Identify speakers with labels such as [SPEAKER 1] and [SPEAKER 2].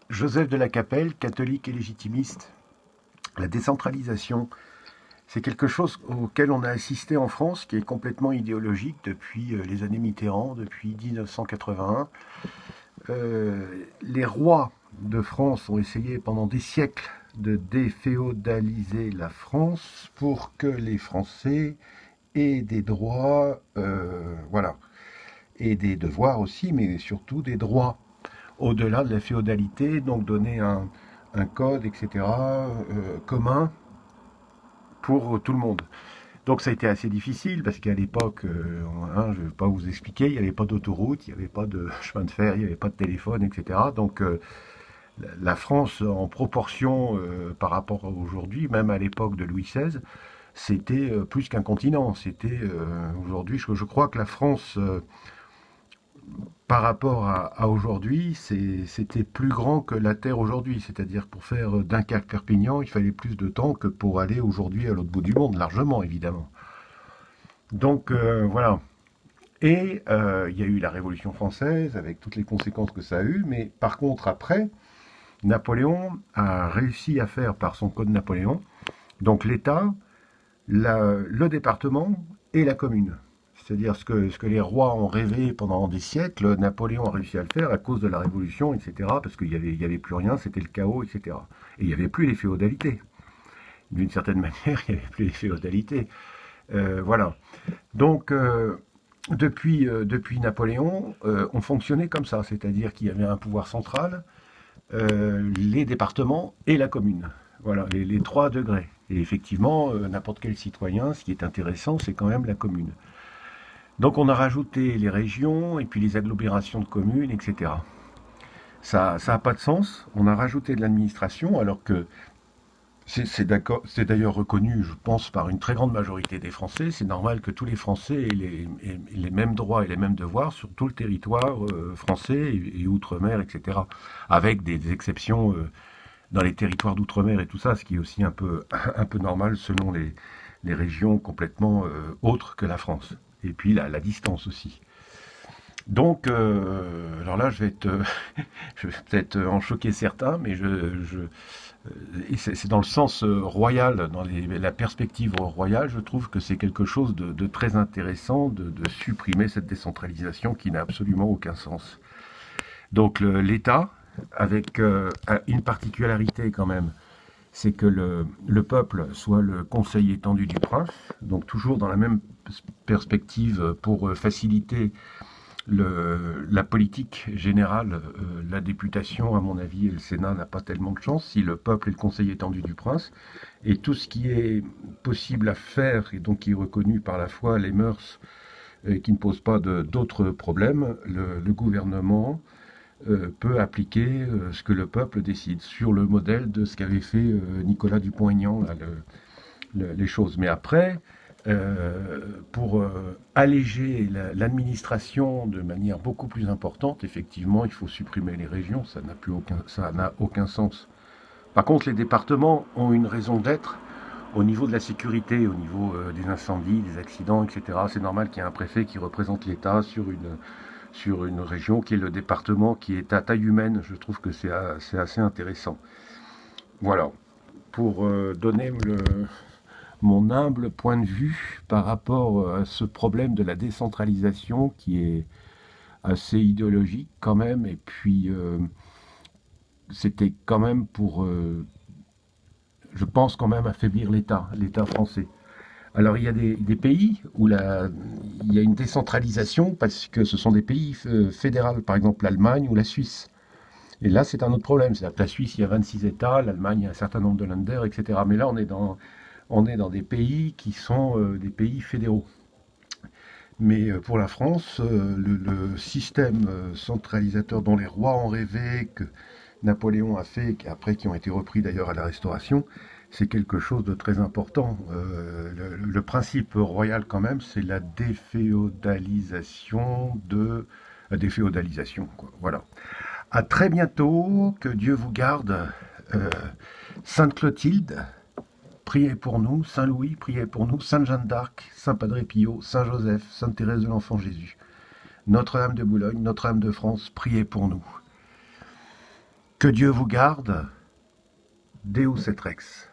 [SPEAKER 1] Joseph de la Capelle, catholique et légitimiste. La décentralisation, c'est quelque chose auquel on a assisté en France, qui est complètement idéologique depuis les années Mitterrand, depuis 1981. Les rois de France ont essayé pendant des siècles de déféodaliser la France pour que les Français aient des droits, voilà, et des devoirs aussi, mais surtout des droits au-delà de la féodalité, donc donner un code, etc., commun pour tout le monde. Donc ça a été assez difficile parce qu'à l'époque, je ne vais pas vous expliquer, il n'y avait pas d'autoroute, il n'y avait pas de chemin de fer, il n'y avait pas de téléphone, etc. Donc la France, en proportion par rapport à aujourd'hui, même à l'époque de Louis XVI, c'était plus qu'un continent. C'était aujourd'hui, je crois que la France par rapport à aujourd'hui, c'était plus grand que la Terre aujourd'hui. C'est-à-dire pour faire Dunkerque-Perpignan, il fallait plus de temps que pour aller aujourd'hui à l'autre bout du monde, largement évidemment. Donc voilà. Et il y a eu la Révolution française avec toutes les conséquences que ça a eu, mais par contre après, Napoléon a réussi à faire par son code Napoléon, donc l'État, le département et la commune. C'est-à-dire ce que les rois ont rêvé pendant des siècles, Napoléon a réussi à le faire à cause de la Révolution, etc. Parce qu'il y avait plus rien, c'était le chaos, etc. Et il n'y avait plus les féodalités. D'une certaine manière, il n'y avait plus les féodalités. Voilà. Donc, depuis Napoléon, on fonctionnait comme ça, c'est-à-dire qu'il y avait un pouvoir central, les départements et la commune. Voilà, les trois degrés. Et effectivement, n'importe quel citoyen, ce qui est intéressant, c'est quand même la commune. Donc on a rajouté les régions et puis les agglomérations de communes, etc. Ça n'a pas de sens. On a rajouté de l'administration alors que c'est d'ailleurs reconnu, je pense, par une très grande majorité des Français. C'est normal que tous les Français aient les mêmes droits et les mêmes devoirs sur tout le territoire français et outre-mer, etc. Avec des exceptions dans les territoires d'outre-mer et tout ça, ce qui est aussi un peu normal selon les régions complètement autres que la France. Et puis la distance aussi. Donc, alors là, je vais peut-être en choquer certains, mais et c'est dans le sens royal, dans la perspective royale, je trouve que c'est quelque chose de très intéressant de supprimer cette décentralisation qui n'a absolument aucun sens. Donc l'État, avec une particularité quand même, c'est que le peuple soit le conseil étendu du prince, donc toujours dans la même perspective pour faciliter la politique générale, la députation, à mon avis, et le Sénat n'a pas tellement de chance si le peuple est le conseil étendu du prince. Et tout ce qui est possible à faire, et donc qui est reconnu par la foi, les mœurs, et qui ne pose pas d'autres problèmes, le gouvernement peut appliquer ce que le peuple décide, sur le modèle de ce qu'avait fait Nicolas Dupont-Aignan, là, les choses. Mais après, pour alléger l'administration de manière beaucoup plus importante, effectivement, il faut supprimer les régions, ça n'a aucun sens. Par contre, les départements ont une raison d'être au niveau de la sécurité, au niveau des incendies, des accidents, etc. C'est normal qu'il y ait un préfet qui représente l'État sur une région qui est le département, qui est à taille humaine. Je trouve que c'est assez intéressant. Voilà, pour donner mon humble point de vue par rapport à ce problème de la décentralisation qui est assez idéologique quand même, et puis c'était quand même pour, je pense quand même, affaiblir l'État français. Alors il y a des pays où il y a une décentralisation parce que ce sont des pays fédéraux, par exemple l'Allemagne ou la Suisse. Et là, c'est un autre problème. C'est-à-dire que la Suisse, il y a 26 États, l'Allemagne, il y a un certain nombre de Länder, etc. Mais là, on est dans des pays qui sont des pays fédéraux. Mais pour la France, le système centralisateur dont les rois ont rêvé, que Napoléon a fait, qui ont été repris d'ailleurs à la Restauration, c'est quelque chose de très important. Le principe royal quand même, c'est la déféodalisation, quoi. Voilà. À très bientôt, que Dieu vous garde. Euh, Sainte Clotilde, priez pour nous. Saint Louis, priez pour nous. Sainte Jeanne d'Arc, Saint Padre Pio, Saint Joseph, Sainte Thérèse de l'Enfant Jésus. Notre-Dame de Boulogne, Notre-Dame de France, priez pour nous. Que Dieu vous garde, Deus et Rex.